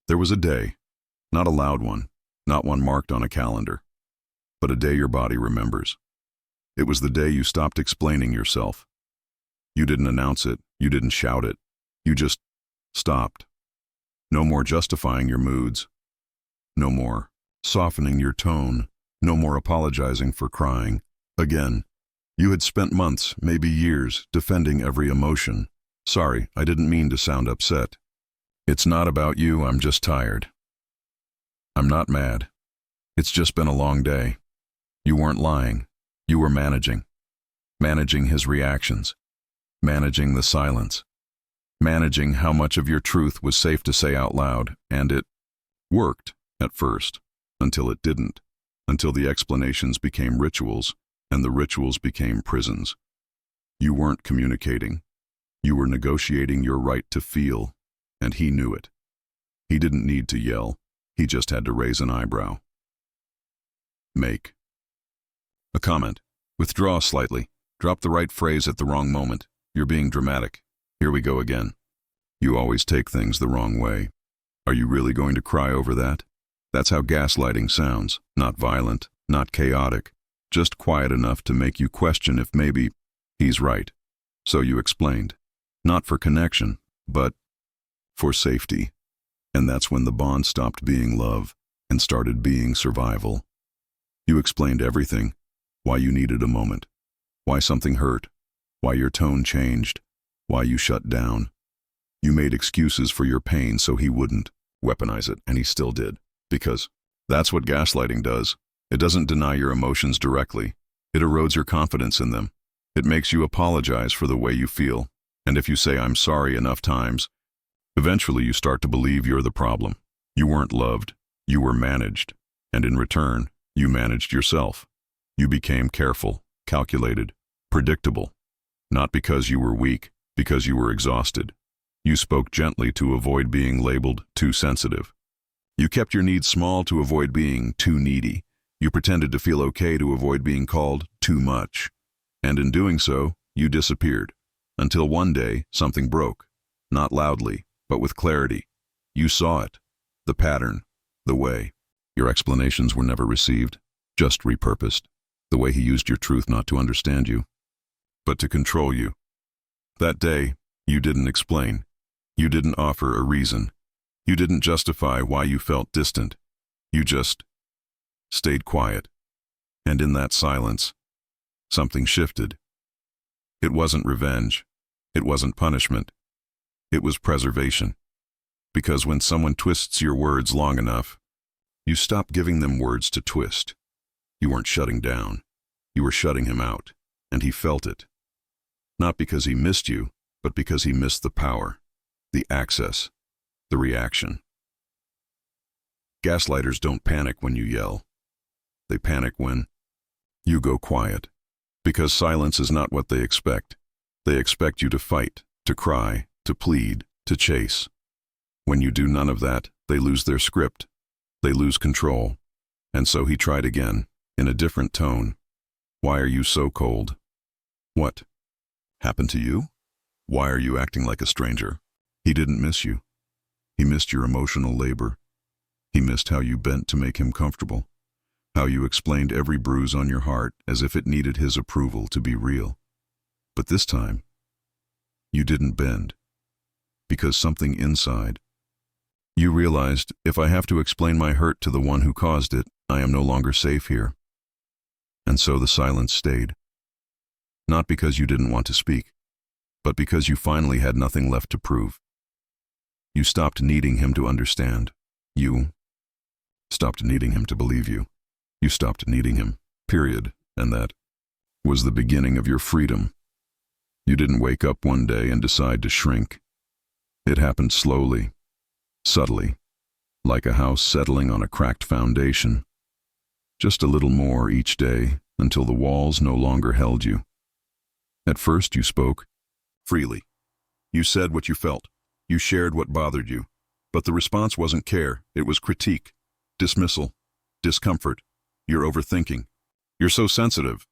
There was a day, not a loud one, not one marked on a calendar, but a day your body remembers. It was the day you stopped explaining yourself. You didn't announce it, you didn't shout it, you just stopped. No more justifying your moods, no more softening your tone, no more apologizing for crying. Again, you had spent months, maybe years, defending every emotion. Sorry, I didn't mean to sound upset. It's not about you, I'm just tired. I'm not mad. It's just been a long day. You weren't lying. You were managing. Managing his reactions. Managing the silence. Managing how much of your truth was safe to say out loud, and it worked at first, until it didn't, until the explanations became rituals, and the rituals became prisons. You weren't communicating. You were negotiating your right to feel, and he knew it. He didn't need to yell. He just had to raise an eyebrow. Make a comment. Withdraw slightly. Drop the right phrase at the wrong moment. You're being dramatic. Here we go again. You always take things the wrong way. Are you really going to cry over that? That's how gaslighting sounds. Not violent, not chaotic. Just quiet enough to make you question if maybe he's right. So you explained. Not for connection, but for safety. And that's when the bond stopped being love and started being survival. You explained everything. Why you needed a moment. Why something hurt. Why your tone changed. Why you shut down. You made excuses for your pain so he wouldn't weaponize it, and he still did. Because that's what gaslighting does. It doesn't deny your emotions directly. It erodes your confidence in them. It makes you apologize for the way you feel. And if you say I'm sorry enough times, eventually you start to believe you're the problem. You weren't loved. You were managed. And in return, you managed yourself. You became careful, calculated, predictable. Not because you were weak, because you were exhausted. You spoke gently to avoid being labeled too sensitive. You kept your needs small to avoid being too needy. You pretended to feel okay to avoid being called too much. And in doing so, you disappeared. Until one day, something broke. Not loudly, but with clarity. You saw it. The pattern. The way. Your explanations were never received, just repurposed. The way he used your truth not to understand you, but to control you. That day, you didn't explain. You didn't offer a reason. You didn't justify why you felt distant. You just stayed quiet. And in that silence, something shifted. It wasn't revenge. It wasn't punishment. It was preservation. Because when someone twists your words long enough, you stop giving them words to twist. You weren't shutting down. You were shutting him out, and he felt it. Not because he missed you, but because he missed the power, the access, the reaction. Gaslighters don't panic when you yell. They panic when you go quiet, because silence is not what they expect. They expect you to fight, to cry, to plead, to chase. When you do none of that, they lose their script. They lose control. And so he tried again, in a different tone. Why are you so cold? What happened to you? Why are you acting like a stranger? He didn't miss you. He missed your emotional labor. He missed how you bent to make him comfortable, how you explained every bruise on your heart as if it needed his approval to be real. But this time, you didn't bend, because something inside. You realized, if I have to explain my hurt to the one who caused it, I am no longer safe here. And so the silence stayed. Not because you didn't want to speak, but because you finally had nothing left to prove. You stopped needing him to understand. You stopped needing him to believe you. You stopped needing him, period. And that was the beginning of your freedom. You didn't wake up one day and decide to shrink. It happened slowly, subtly, like a house settling on a cracked foundation. Just a little more each day until the walls no longer held you. At first you spoke freely. You said what you felt. You shared what bothered you. But the response wasn't care, it was critique, dismissal, discomfort. You're overthinking. You're so sensitive.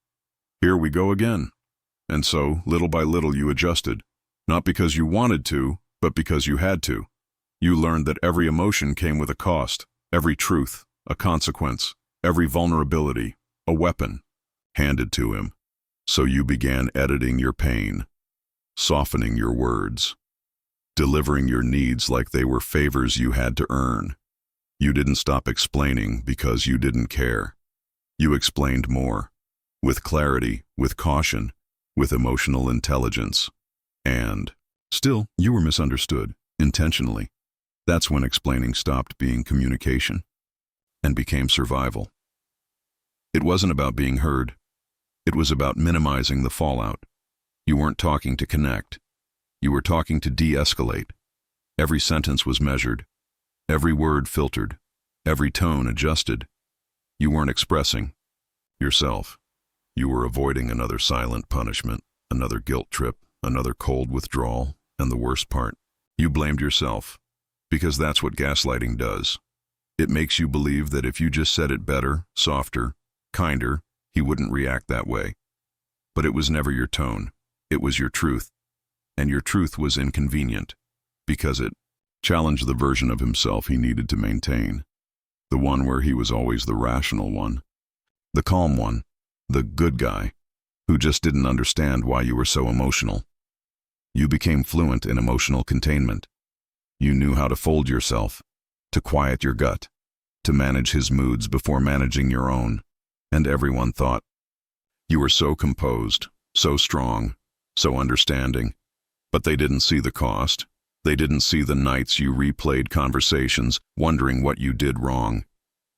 Here we go again. And so, little by little you adjusted. Not because you wanted to, but because you had to. You learned that every emotion came with a cost, every truth, a consequence, every vulnerability, a weapon, handed to him. So you began editing your pain, softening your words, delivering your needs like they were favors you had to earn. You didn't stop explaining because you didn't care. You explained more, with clarity, with caution, with emotional intelligence. And still, you were misunderstood, intentionally. That's when explaining stopped being communication and became survival. It wasn't about being heard. It was about minimizing the fallout. You weren't talking to connect. You were talking to de-escalate. Every sentence was measured, every word filtered, every tone adjusted. You weren't expressing yourself. You were avoiding another silent punishment, another guilt trip, another cold withdrawal, and the worst part, you blamed yourself. Because that's what gaslighting does. It makes you believe that if you just said it better, softer, kinder, he wouldn't react that way. But it was never your tone. It was your truth. And your truth was inconvenient, because it challenged the version of himself he needed to maintain. The one where he was always the rational one, the calm one, the good guy, who just didn't understand why you were so emotional. You became fluent in emotional containment. You knew how to fold yourself, to quiet your gut, to manage his moods before managing your own, and everyone thought you were so composed, so strong, so understanding. But they didn't see the cost. They didn't see the nights you replayed conversations, wondering what you did wrong.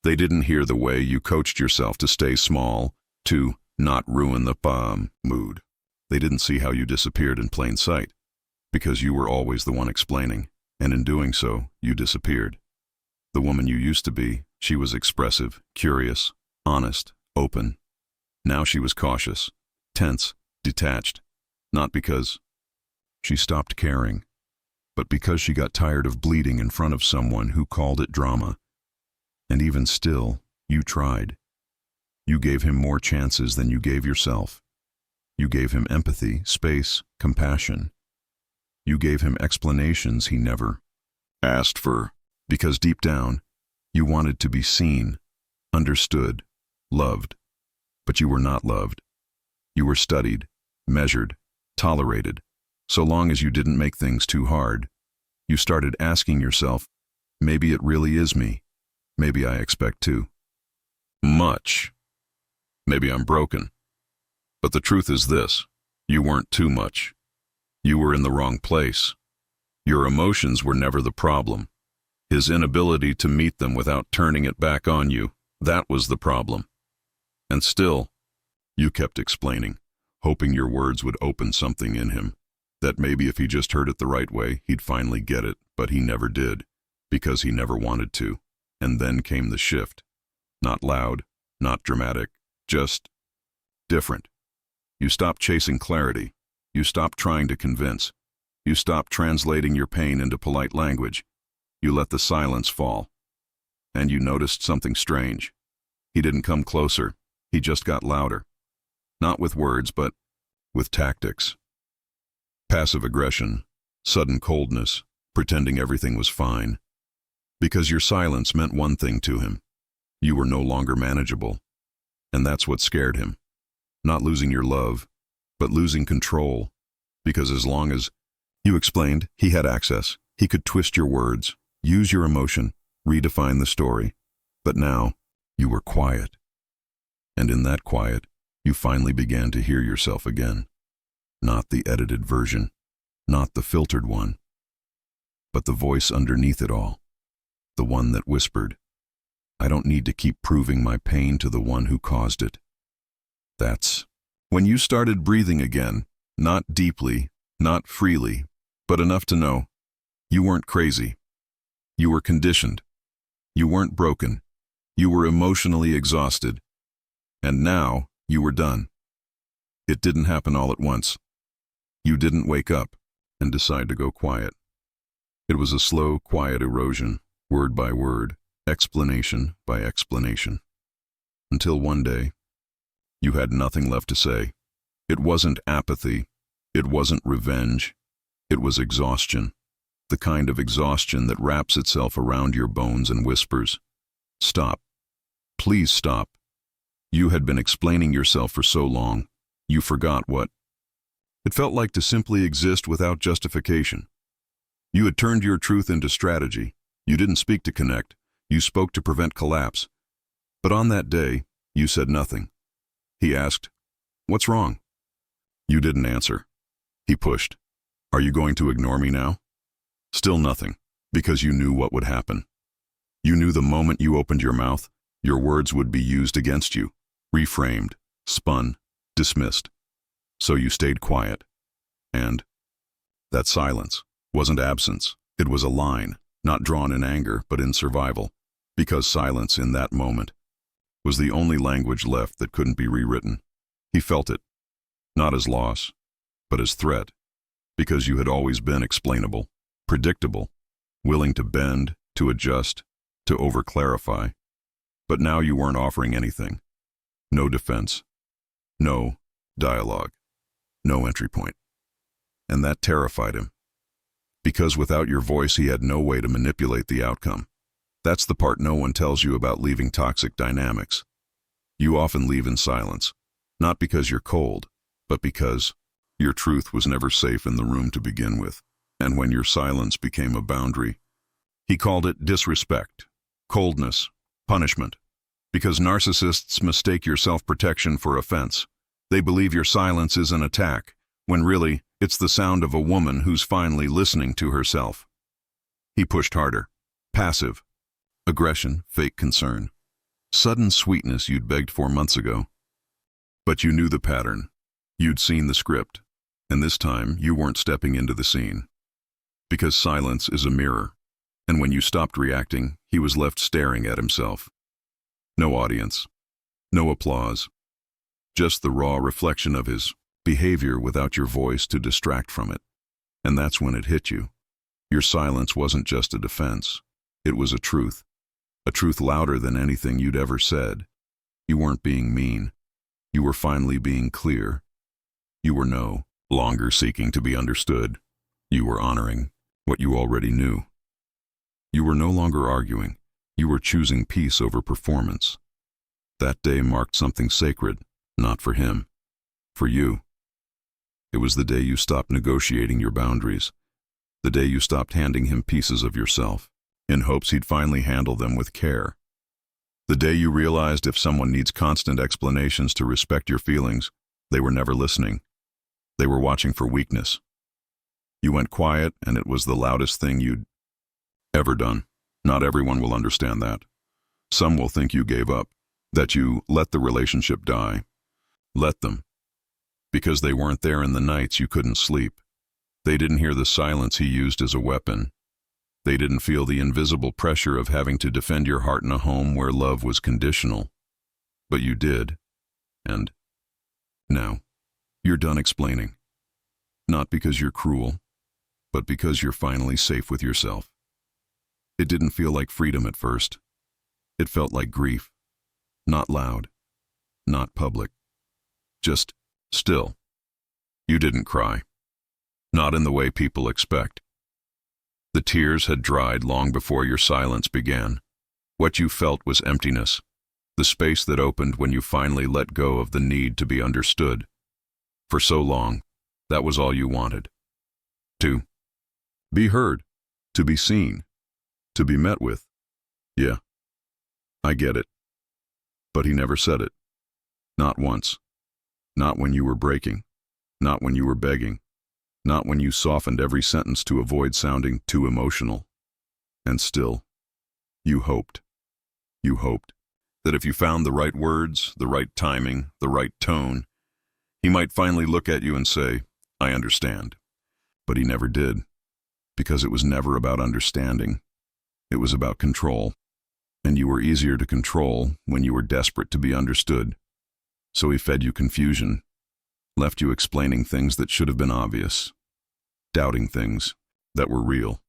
They didn't hear the way you coached yourself to stay small, to not ruin the mood. They didn't see how you disappeared in plain sight, because you were always the one explaining, and in doing so, you disappeared. The woman you used to be, she was expressive, curious, honest, open. Now she was cautious, tense, detached, not because she stopped caring, but because she got tired of bleeding in front of someone who called it drama. And even still, you tried. You gave him more chances than you gave yourself. You gave him empathy, space, compassion. You gave him explanations he never asked for, because deep down, you wanted to be seen, understood, loved. But you were not loved. You were studied, measured, tolerated. So long as you didn't make things too hard, you started asking yourself, maybe it really is me. Maybe I expect too much. Maybe I'm broken. But the truth is this, you weren't too much. You were in the wrong place. Your emotions were never the problem. His inability to meet them without turning it back on you, that was the problem. And still, you kept explaining, hoping your words would open something in him, that maybe if he just heard it the right way, he'd finally get it, but he never did, because he never wanted to. And then came the shift. Not loud, not dramatic, just different. You stopped chasing clarity. You stopped trying to convince. You stopped translating your pain into polite language. You let the silence fall. And you noticed something strange. He didn't come closer. He just got louder. Not with words, but with tactics. Passive aggression, sudden coldness, pretending everything was fine. Because your silence meant one thing to him. You were no longer manageable. And that's what scared him. Not losing your love, but losing control. Because as long as you explained, he had access. He could twist your words, use your emotion, redefine the story. But now, you were quiet. And in that quiet, you finally began to hear yourself again. Not the edited version, not the filtered one, but the voice underneath it all. The one that whispered, I don't need to keep proving my pain to the one who caused it. That's when you started breathing again, not deeply, not freely, but enough to know you weren't crazy. You were conditioned. You weren't broken. You were emotionally exhausted. And now you were done. It didn't happen all at once. You didn't wake up and decide to go quiet. It was a slow, quiet erosion, word by word, explanation by explanation. Until one day, you had nothing left to say. It wasn't apathy. It wasn't revenge. It was exhaustion. the kind of exhaustion that wraps itself around your bones and whispers, "Stop. Please stop." You had been explaining yourself for so long, you forgot what it felt like to simply exist without justification. You had turned your truth into strategy. You didn't speak to connect, you spoke to prevent collapse. But on that day, you said nothing. He asked, "What's wrong?" You didn't answer. He pushed, "Are you going to ignore me now?" Still nothing, because you knew what would happen. You knew the moment you opened your mouth, your words would be used against you, reframed, spun, dismissed. So you stayed quiet. And that silence wasn't absence. It was a line, not drawn in anger, but in survival, because silence in that moment was the only language left that couldn't be rewritten. He felt it, not as loss, but as threat, because you had always been explainable, predictable, willing to bend, to adjust, to over-clarify. But now you weren't offering anything. No defense, no dialogue, no entry point. And that terrified him, because without your voice he had no way to manipulate the outcome. That's the part no one tells you about leaving toxic dynamics. You often leave in silence, not because you're cold, but because your truth was never safe in the room to begin with. And when your silence became a boundary, he called it disrespect, coldness, punishment. Because narcissists mistake your self-protection for offense. They believe your silence is an attack, when really, it's the sound of a woman who's finally listening to herself. He pushed harder. Passive. Aggression, fake concern. Sudden sweetness you'd begged for months ago. But you knew the pattern. You'd seen the script. And this time, you weren't stepping into the scene. Because silence is a mirror. And when you stopped reacting, he was left staring at himself. No audience. No applause. Just the raw reflection of his behavior without your voice to distract from it. And that's when it hit you. Your silence wasn't just a defense. It was a truth louder than anything you'd ever said. You weren't being mean. You were finally being clear. You were no longer seeking to be understood. You were honoring what you already knew. You were no longer arguing. You were choosing peace over performance. That day marked something sacred, not for him, for you. It was the day you stopped negotiating your boundaries, the day you stopped handing him pieces of yourself, in hopes he'd finally handle them with care. The day you realized if someone needs constant explanations to respect your feelings, they were never listening. They were watching for weakness. You went quiet, and it was the loudest thing you'd ever done. Not everyone will understand that. Some will think you gave up, that you let the relationship die. Let them. Because they weren't there in the nights you couldn't sleep. They didn't hear the silence he used as a weapon. They didn't feel the invisible pressure of having to defend your heart in a home where love was conditional. But you did. And now, you're done explaining. Not because you're cruel, but because you're finally safe with yourself. It didn't feel like freedom at first. It felt like grief. Not loud. Not public. Just still. You didn't cry. Not in the way people expect. The tears had dried long before your silence began. What you felt was emptiness, the space that opened when you finally let go of the need to be understood. For so long, that was all you wanted. To be heard, to be seen, to be met with. Yeah, I get it. But he never said it. Not once. Not when you were breaking. Not when you were begging. Not when you softened every sentence to avoid sounding too emotional. And still, you hoped. You hoped that if you found the right words, the right timing, the right tone, he might finally look at you and say, "I understand." But he never did, because it was never about understanding. It was about control. And you were easier to control when you were desperate to be understood. So he fed you confusion, left you explaining things that should have been obvious, doubting things that were real,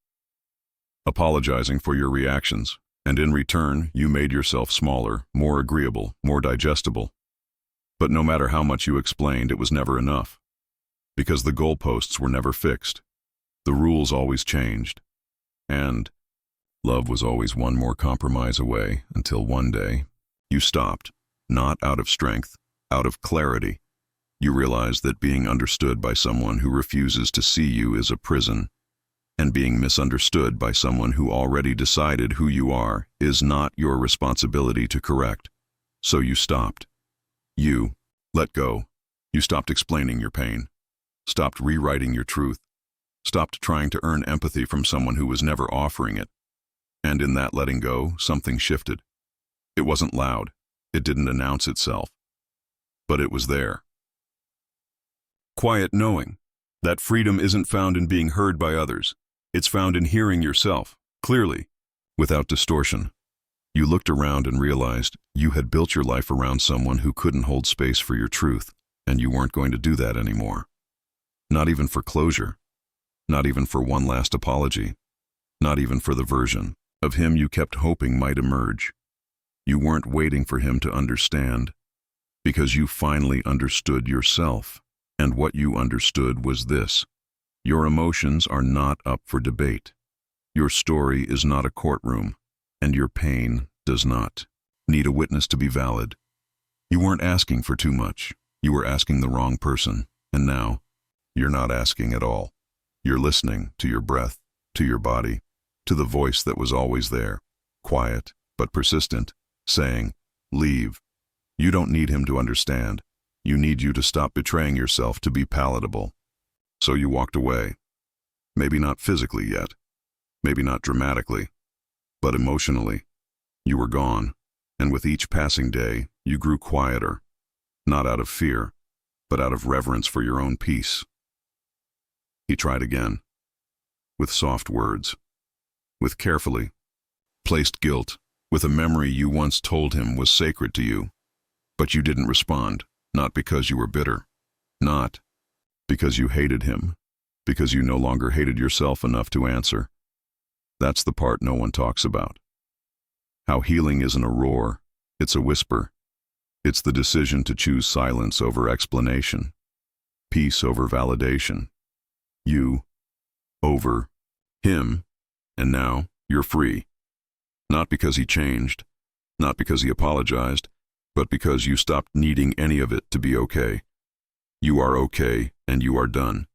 apologizing for your reactions, and in return, you made yourself smaller, more agreeable, more digestible. But no matter how much you explained, it was never enough, because the goalposts were never fixed. The rules always changed, And love was always one more compromise away until one day you stopped, not out of strength, out of clarity. You realized that being understood by someone who refuses to see you is a prison, and being misunderstood by someone who already decided who you are is not your responsibility to correct. So you stopped. You let go. You stopped explaining your pain, stopped rewriting your truth, stopped trying to earn empathy from someone who was never offering it. And in that letting go, something shifted. It wasn't loud. It didn't announce itself. But it was there. Quiet knowing. That freedom isn't found in being heard by others. It's found in hearing yourself, clearly, without distortion. You looked around and realized you had built your life around someone who couldn't hold space for your truth, and you weren't going to do that anymore. Not even for closure. Not even for one last apology. Not even for the version of him you kept hoping might emerge. You weren't waiting for him to understand, because you finally understood yourself. And what you understood was this: your emotions are not up for debate. Your story is not a courtroom, and your pain does not need a witness to be valid. You weren't asking for too much. You were asking the wrong person, and now you're not asking at all. You're listening to your breath, to your body, to the voice that was always there, quiet but persistent, saying, "Leave." You don't need him to understand. You need you to stop betraying yourself to be palatable. So you walked away. Maybe not physically yet. Maybe not dramatically. But emotionally. You were gone. And with each passing day, you grew quieter. Not out of fear, but out of reverence for your own peace. He tried again. With soft words. With carefully placed guilt. With a memory you once told him was sacred to you. But you didn't respond. Not because you were bitter. Not because you hated him. Because you no longer hated yourself enough to answer. That's the part no one talks about. How healing isn't a roar, it's a whisper. It's the decision to choose silence over explanation. Peace over validation. You over him, and now you're free. Not because he changed, not because he apologized, but because you stopped needing any of it to be okay. You are okay, and you are done.